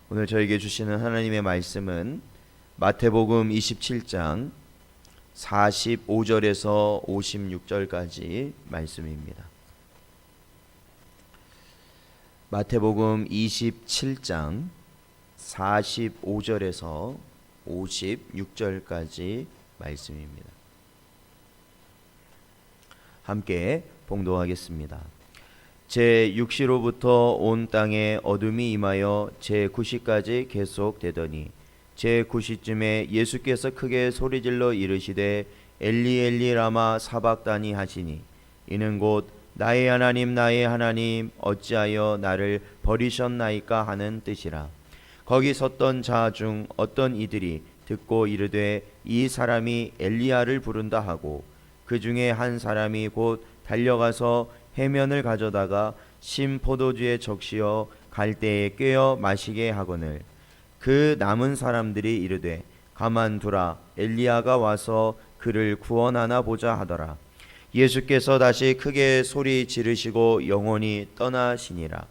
오늘 저에게 주시는 하나님의 말씀은 마태복음 27장 45절에서 56절까지 말씀입니다. 마태복음 27장 45절에서 56절까지 말씀입니다. 함께 봉독하겠습니다. 제6시로부터 온 땅에 어둠이 임하여 제9시까지 계속되더니 제9시쯤에 예수께서 크게 소리질러 이르시되 엘리 엘리 라마 사박다니 하시니 이는 곧 나의 하나님 나의 하나님 어찌하여 나를 버리셨나이까 하는 뜻이라. 거기 섰던 자 중 어떤 이들이 듣고 이르되 이 사람이 엘리야를 부른다 하고 그 중에 한 사람이 곧 달려가서 해면을 가져다가 신 포도주에 적시어 갈대에 꿰어 마시게 하거늘 그 남은 사람들이 이르되 가만두라 엘리야가 와서 그를 구원하나 보자 하더라. 예수께서 다시 크게 소리 지르시고 영원히 떠나시니라.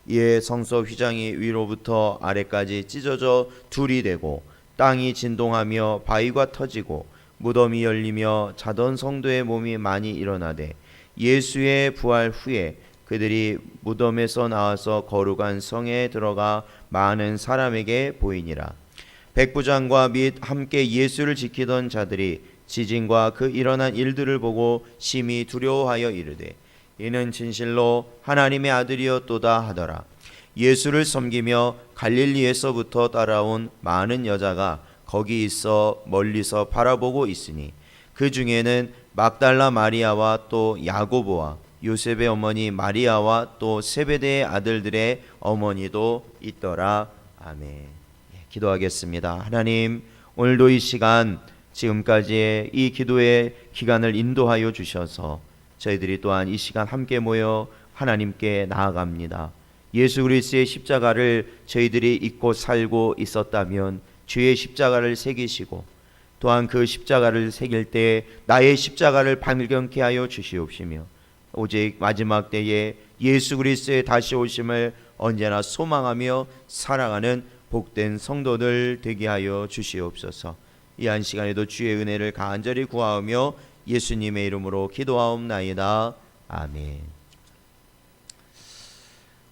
이에 성소 휘장이 위로부터 아래까지 찢어져 둘이 되고 땅이 진동하며 바위가 터지고 무덤이 열리며 자던 성도의 몸이 많이 일어나되 예수의 부활 후에 그들이 무덤에서 나와서 거룩한 성에 들어가 많은 사람에게 보이니라. 백부장과 및 함께 예수를 지키던 자들이 지진과 그 일어난 일들을 보고 심히 두려워하여 이르되 이는 진실로 하나님의 아들이었도다 하더라. 예수를 섬기며 갈릴리에서부터 따라온 많은 여자가 거기 있어 멀리서 바라보고 있으니 그 중에는 막달라 마리아와 또 야고보와 요셉의 어머니 마리아와 또 세베대의 아들들의 어머니도 있더라. 아멘. 기도하겠습니다. 하나님, 오늘도 이 시간 지금까지의 이 기도의 기간을 인도하여 주셔서 저희들이 또한 이 시간 함께 모여 하나님께 나아갑니다. 예수 그리스도의 십자가를 저희들이 잊고 살고 있었다면 주의 십자가를 새기시고 또한 그 십자가를 새길 때 나의 십자가를 발견케 하여 주시옵시며 오직 마지막 때에 예수 그리스도의 다시 오심을 언제나 소망하며 살아가는 복된 성도들 되게 하여 주시옵소서. 이 한 시간에도 주의 은혜를 간절히 구하오며 예수님의 이름으로 기도하옵나이다. 아멘.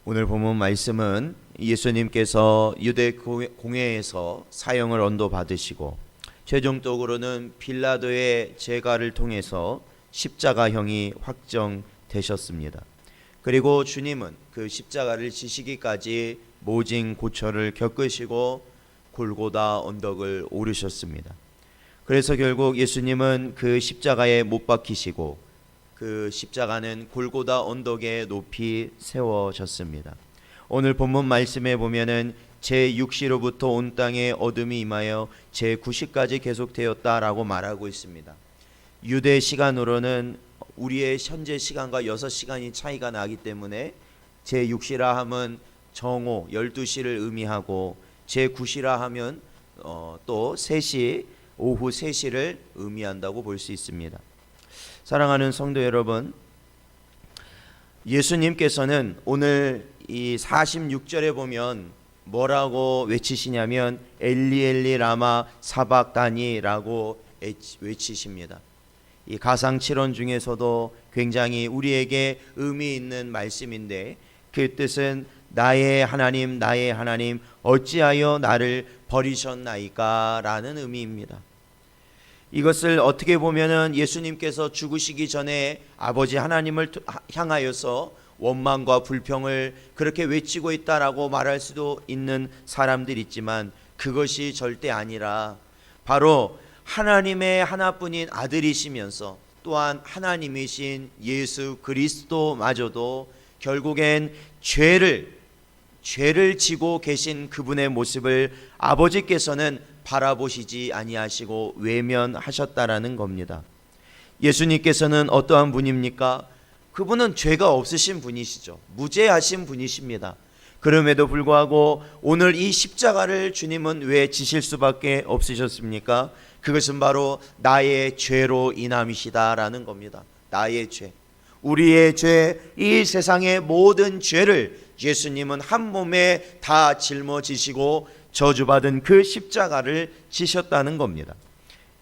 오늘 본문 말씀은 예수님께서 유대 공회에서 사형을 언도받으시고 최종적으로는 빌라도의 제가를 통해서 십자가형이 확정되셨습니다. 그리고 주님은 그 십자가를 지시기까지 모진 고초를 겪으시고 골고다 언덕을 오르셨습니다. 그래서 결국 예수님은 그 십자가에 못 박히시고 그 십자가는 골고다 언덕에 높이 세워졌습니다. 오늘 본문 말씀에 보면은 제6시로부터 온 땅에 어둠이 임하여 제9시까지 계속되었다라고 말하고 있습니다. 유대 시간으로는 우리의 현재 시간과 6시간이 차이가 나기 때문에 제6시라 하면 정오 12시를 의미하고 제9시라 하면 또 3시 오후 3시를 의미한다고 볼 수 있습니다. 사랑하는 성도 여러분, 예수님께서는 오늘 이 46절에 보면 뭐라고 외치시냐면 엘리 엘리 라마 사박다니라고 외치십니다. 이 가상 7원 중에서도 굉장히 우리에게 의미 있는 말씀인데 그 뜻은 나의 하나님 어찌하여 나를 버리셨나이까 라는 의미입니다. 이것을 어떻게 보면은 예수님께서 죽으시기 전에 아버지 하나님을 향하여서 원망과 불평을 그렇게 외치고 있다라고 말할 수도 있는 사람들이 있지만 그것이 절대 아니라 바로 하나님의 하나뿐인 아들이시면서 또한 하나님이신 예수 그리스도마저도 결국엔 죄를 지고 계신 그분의 모습을 아버지께서는 바라보시지 아니하시고 외면하셨다라는 겁니다. 예수님께서는 어떠한 분입니까? 그분은 죄가 없으신 분이시죠. 무죄하신 분이십니다. 그럼에도 불구하고 오늘 이 십자가를 주님은 왜 지실 수밖에 없으셨습니까? 그것은 바로 나의 죄로 인함이시다라는 겁니다. 나의 죄. 우리의 죄, 이 세상의 모든 죄를 예수님은 한 몸에 다 짊어지시고 저주받은 그 십자가를 지셨다는 겁니다.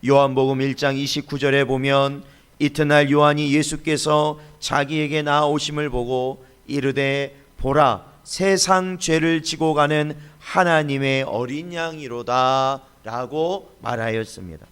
요한복음 1장 29절에 보면 이튿날 요한이 예수께서 자기에게 나오심을 보고 이르되 보라 세상 죄를 지고 가는 하나님의 어린 양이로다 라고 말하였습니다.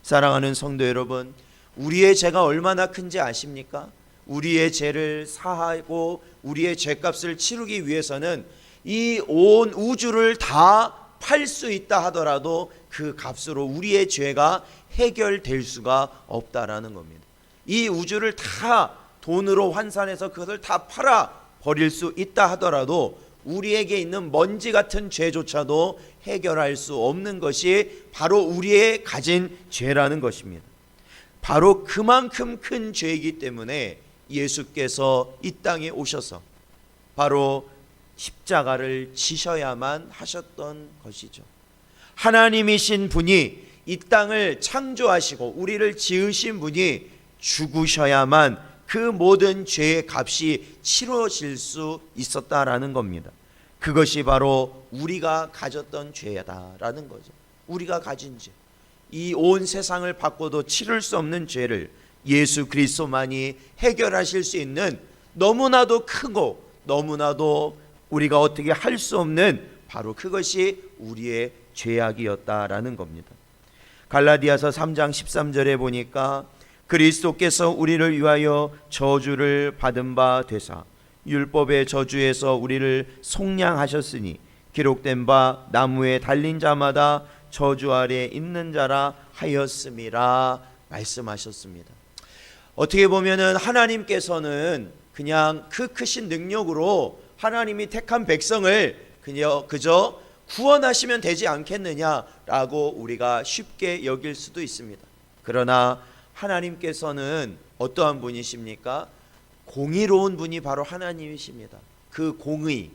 사랑하는 성도 여러분, 우리의 죄가 얼마나 큰지 아십니까? 우리의 죄를 사하고 우리의 죄값을 치르기 위해서는 이 온 우주를 다 팔 수 있다 하더라도 그 값으로 우리의 죄가 해결될 수가 없다라는 겁니다. 이 우주를 다 돈으로 환산해서 그것을 다 팔아 버릴 수 있다 하더라도 우리에게 있는 먼지 같은 죄조차도 해결할 수 없는 것이 바로 우리의 가진 죄라는 것입니다. 바로 그만큼 큰 죄이기 때문에 예수께서 이 땅에 오셔서 바로 십자가를 지셔야만 하셨던 것이죠. 하나님이신 분이 이 땅을 창조하시고 우리를 지으신 분이 죽으셔야만 그 모든 죄의 값이 치러질 수 있었다라는 겁니다. 그것이 바로 우리가 가졌던 죄다라는 거죠. 우리가 가진 죄, 이 온 세상을 바꿔도 치를 수 없는 죄를 예수 그리스도만이 해결하실 수 있는 너무나도 크고 너무나도 우리가 어떻게 할 수 없는 바로 그것이 우리의 죄악이었다라는 겁니다. 갈라디아서 3장 13절에 보니까 그리스도께서 우리를 위하여 저주를 받은 바 되사 율법의 저주에서 우리를 속량하셨으니 기록된 바 나무에 달린 자마다 저주 아래 있는 자라 하였음이라 말씀하셨습니다. 어떻게 보면은 하나님께서는 그냥 그 크신 능력으로 하나님이 택한 백성을 그저 구원하시면 되지 않겠느냐라고 우리가 쉽게 여길 수도 있습니다. 그러나 하나님께서는 어떠한 분이십니까? 공의로운 분이 바로 하나님이십니다. 그 공의,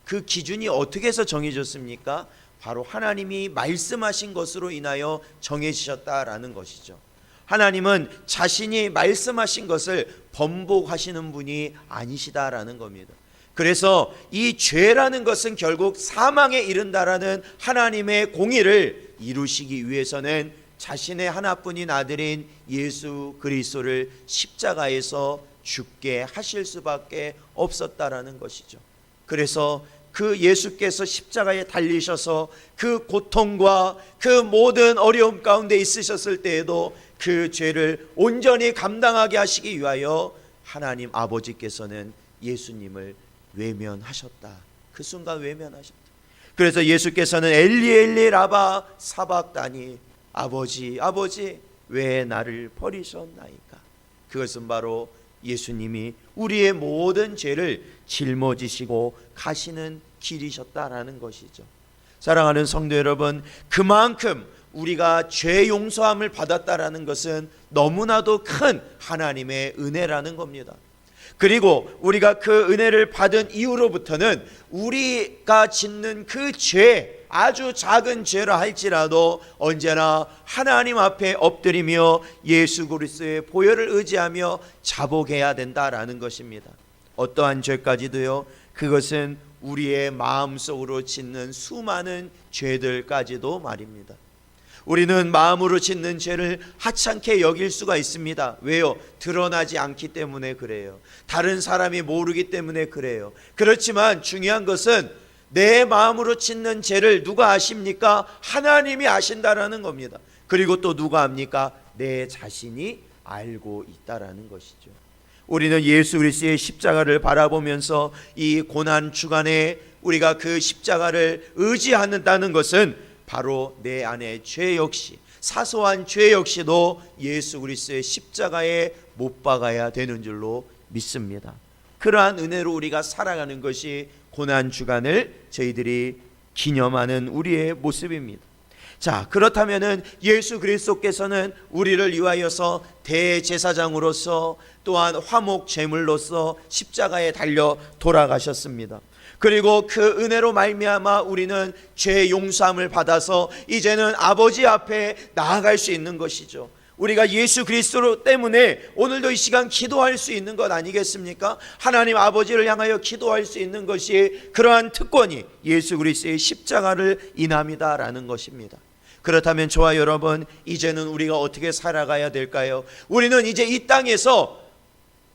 그 기준이 어떻게 해서 정해졌습니까? 바로 하나님이 말씀하신 것으로 인하여 정해지셨다라는 것이죠. 하나님은 자신이 말씀하신 것을 번복하시는 분이 아니시다라는 겁니다. 그래서 이 죄라는 것은 결국 사망에 이른다라는 하나님의 공의를 이루시기 위해서는 자신의 하나뿐인 아들인 예수 그리스도를 십자가에서 죽게 하실 수밖에 없었다라는 것이죠. 그래서 그 예수께서 십자가에 달리셔서 그 고통과 그 모든 어려움 가운데 있으셨을 때에도 그 죄를 온전히 감당하게 하시기 위하여 하나님 아버지께서는 예수님을 외면하셨다. 그 순간 외면하셨다. 그래서 예수께서는 엘리 엘리 라마 사박다니, 아버지 아버지 왜 나를 버리셨나이까. 그것은 바로 예수님이 우리의 모든 죄를 짊어지시고 가시는 길이셨다라는 것이죠. 사랑하는 성도 여러분, 그만큼 우리가 죄 용서함을 받았다라는 것은 너무나도 큰 하나님의 은혜라는 겁니다. 그리고 우리가 그 은혜를 받은 이후로부터는 우리가 짓는 그 죄, 아주 작은 죄라 할지라도 언제나 하나님 앞에 엎드리며 예수 그리스도의 보혈을 의지하며 자복해야 된다라는 것입니다. 어떠한 죄까지도요, 그것은 우리의 마음속으로 짓는 수많은 죄들까지도 말입니다. 우리는 마음으로 짓는 죄를 하찮게 여길 수가 있습니다. 왜요? 드러나지 않기 때문에 그래요. 다른 사람이 모르기 때문에 그래요. 그렇지만 중요한 것은 내 마음으로 짓는 죄를 누가 아십니까? 하나님이 아신다라는 겁니다. 그리고 또 누가 압니까? 내 자신이 알고 있다라는 것이죠. 우리는 예수 그리스도의 십자가를 바라보면서 이 고난 주간에 우리가 그 십자가를 의지한다는 것은 바로 내 안의 죄 역시, 사소한 죄 역시도 예수 그리스도의 십자가에 못 박아야 되는 줄로 믿습니다. 그러한 은혜로 우리가 살아가는 것이 고난 주간을 저희들이 기념하는 우리의 모습입니다. 자, 그렇다면은 예수 그리스도께서는 우리를 위하여서 대제사장으로서 또한 화목 제물로서 십자가에 달려 돌아가셨습니다. 그리고 그 은혜로 말미암아 우리는 죄 용서함을 받아서 이제는 아버지 앞에 나아갈 수 있는 것이죠. 우리가 예수 그리스도 때문에 오늘도 이 시간 기도할 수 있는 것 아니겠습니까? 하나님 아버지를 향하여 기도할 수 있는 것이, 그러한 특권이 예수 그리스도의 십자가를 인함이다라는 것입니다. 그렇다면 저와 여러분, 이제는 우리가 어떻게 살아가야 될까요? 우리는 이제 이 땅에서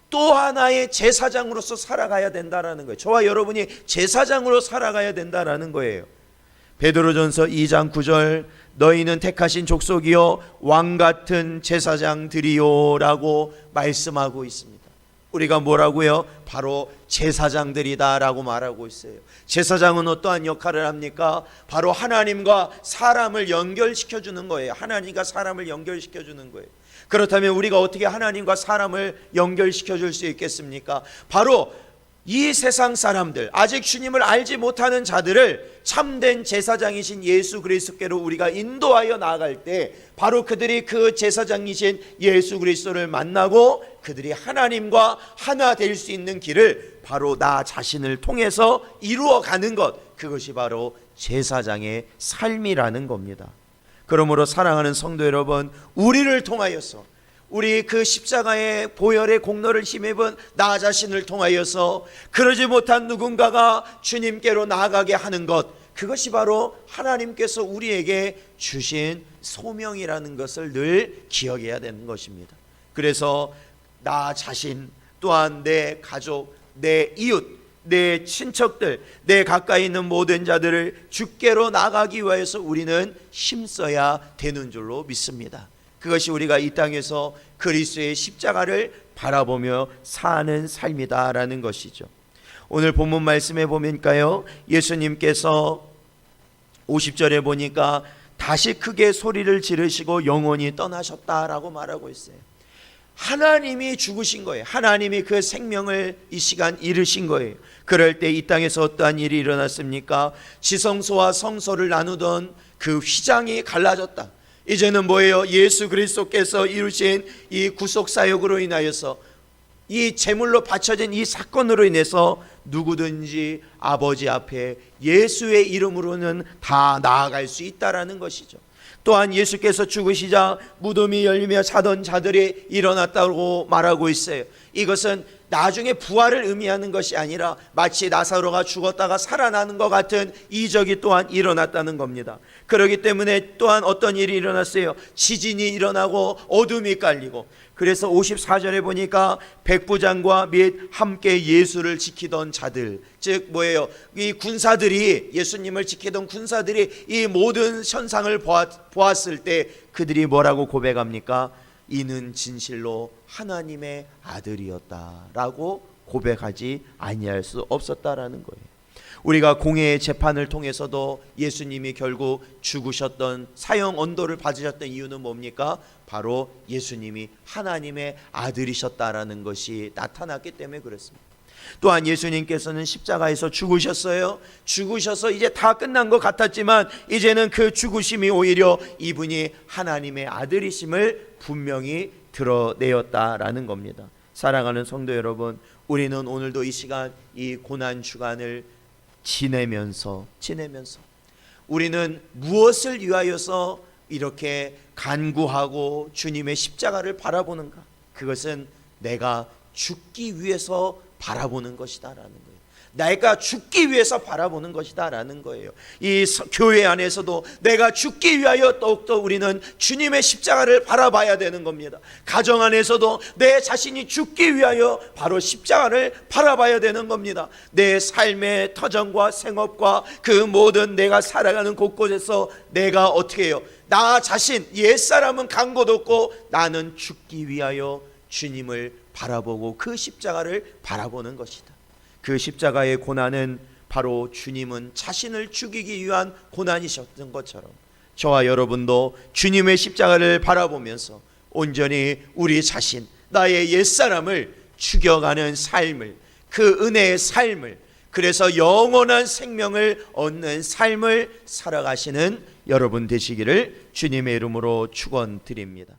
또 하나의 제사장으로서 살아가야 된다라는 거예요. 저와 여러분이 제사장으로 살아가야 된다라는 거예요. 베드로전서 2장 9절, 너희는 택하신 족속이요 왕 같은 제사장들이요 라고 말씀하고 있습니다. 우리가 뭐라고요? 바로 제사장들이다 라고 말하고 있어요. 제사장은 어떠한 역할을 합니까? 바로 하나님과 사람을 연결시켜 주는 거예요. 하나님과 사람을 연결시켜 주는 거예요. 그렇다면 우리가 어떻게 하나님과 사람을 연결시켜 줄 수 있겠습니까? 바로 이 세상 사람들, 아직 주님을 알지 못하는 자들을 참된 제사장이신 예수 그리스도께로 우리가 인도하여 나아갈 때, 바로 그들이 그 제사장이신 예수 그리스도를 만나고 그들이 하나님과 하나 될 수 있는 길을 바로 나 자신을 통해서 이루어가는 것, 그것이 바로 제사장의 삶이라는 겁니다. 그러므로 사랑하는 성도 여러분, 우리를 통하여서, 우리 그 십자가의 보혈의 공로를 힘입은 나 자신을 통하여서 그러지 못한 누군가가 주님께로 나아가게 하는 것, 그것이 바로 하나님께서 우리에게 주신 소명이라는 것을 늘 기억해야 되는 것입니다. 그래서 나 자신, 또한 내 가족, 내 이웃, 내 친척들, 내 가까이 있는 모든 자들을 주께로 나가기 위해서 우리는 힘써야 되는 줄로 믿습니다. 그것이 우리가 이 땅에서 그리스도의 십자가를 바라보며 사는 삶이다라는 것이죠. 오늘 본문 말씀에 보니까요, 예수님께서 50절에 보니까 다시 크게 소리를 지르시고 영원히 떠나셨다라고 말하고 있어요. 하나님이 죽으신 거예요. 하나님이 그 생명을 이 시간 잃으신 거예요. 그럴 때 이 땅에서 어떠한 일이 일어났습니까? 지성소와 성소를 나누던 그 휘장이 갈라졌다. 이제는 뭐예요? 예수 그리스도께서 이루신 이 구속 사역으로 인하여서, 이 제물로 바쳐진 이 사건으로 인해서 누구든지 아버지 앞에 예수의 이름으로는 다 나아갈 수 있다라는 것이죠. 또한 예수께서 죽으시자 무덤이 열리며 자던 자들이 일어났다고 말하고 있어요. 이것은 나중에 부활을 의미하는 것이 아니라 마치 나사로가 죽었다가 살아나는 것 같은 이적이 또한 일어났다는 겁니다. 그렇기 때문에 또한 어떤 일이 일어났어요? 지진이 일어나고 어둠이 깔리고, 그래서 54절에 보니까 백부장과 및 함께 예수를 지키던 자들, 즉 뭐예요? 이 군사들이, 예수님을 지키던 군사들이 이 모든 현상을 보았을 때 그들이 뭐라고 고백합니까? 이는 진실로 하나님의 아들이었다라고 고백하지 아니할 수 없었다라는 거예요. 우리가 공회의 재판을 통해서도 예수님이 결국 죽으셨던, 사형 언도를 받으셨던 이유는 뭡니까? 바로 예수님이 하나님의 아들이셨다라는 것이 나타났기 때문에 그렇습니다. 또한 예수님께서는 십자가에서 죽으셨어요. 죽으셔서 이제 다 끝난 것 같았지만 이제는 그 죽으심이 오히려 이분이 하나님의 아들이심을 분명히 드러내었다라는 겁니다. 사랑하는 성도 여러분, 우리는 오늘도 이 시간, 이 고난 주간을 지내면서 우리는 무엇을 위하여서 이렇게 간구하고 주님의 십자가를 바라보는가? 그것은 내가 죽기 위해서 바라보는 것이다라는 거예요. 내가 죽기 위해서 바라보는 것이다라는 거예요. 이 교회 안에서도 내가 죽기 위하여 더욱더 우리는 주님의 십자가를 바라봐야 되는 겁니다. 가정 안에서도 내 자신이 죽기 위하여 바로 십자가를 바라봐야 되는 겁니다. 내 삶의 터전과 생업과 그 모든 내가 살아가는 곳곳에서 내가 어떻게 해요? 나 자신, 옛사람은 간 곳 없고 나는 죽기 위하여 주님을 바라보고 그 십자가를 바라보는 것이다. 그 십자가의 고난은 바로 주님은 자신을 죽이기 위한 고난이셨던 것처럼 저와 여러분도 주님의 십자가를 바라보면서 온전히 우리 자신, 나의 옛사람을 죽여가는 삶을, 그 은혜의 삶을, 그래서 영원한 생명을 얻는 삶을 살아가시는 여러분 되시기를 주님의 이름으로 축원드립니다.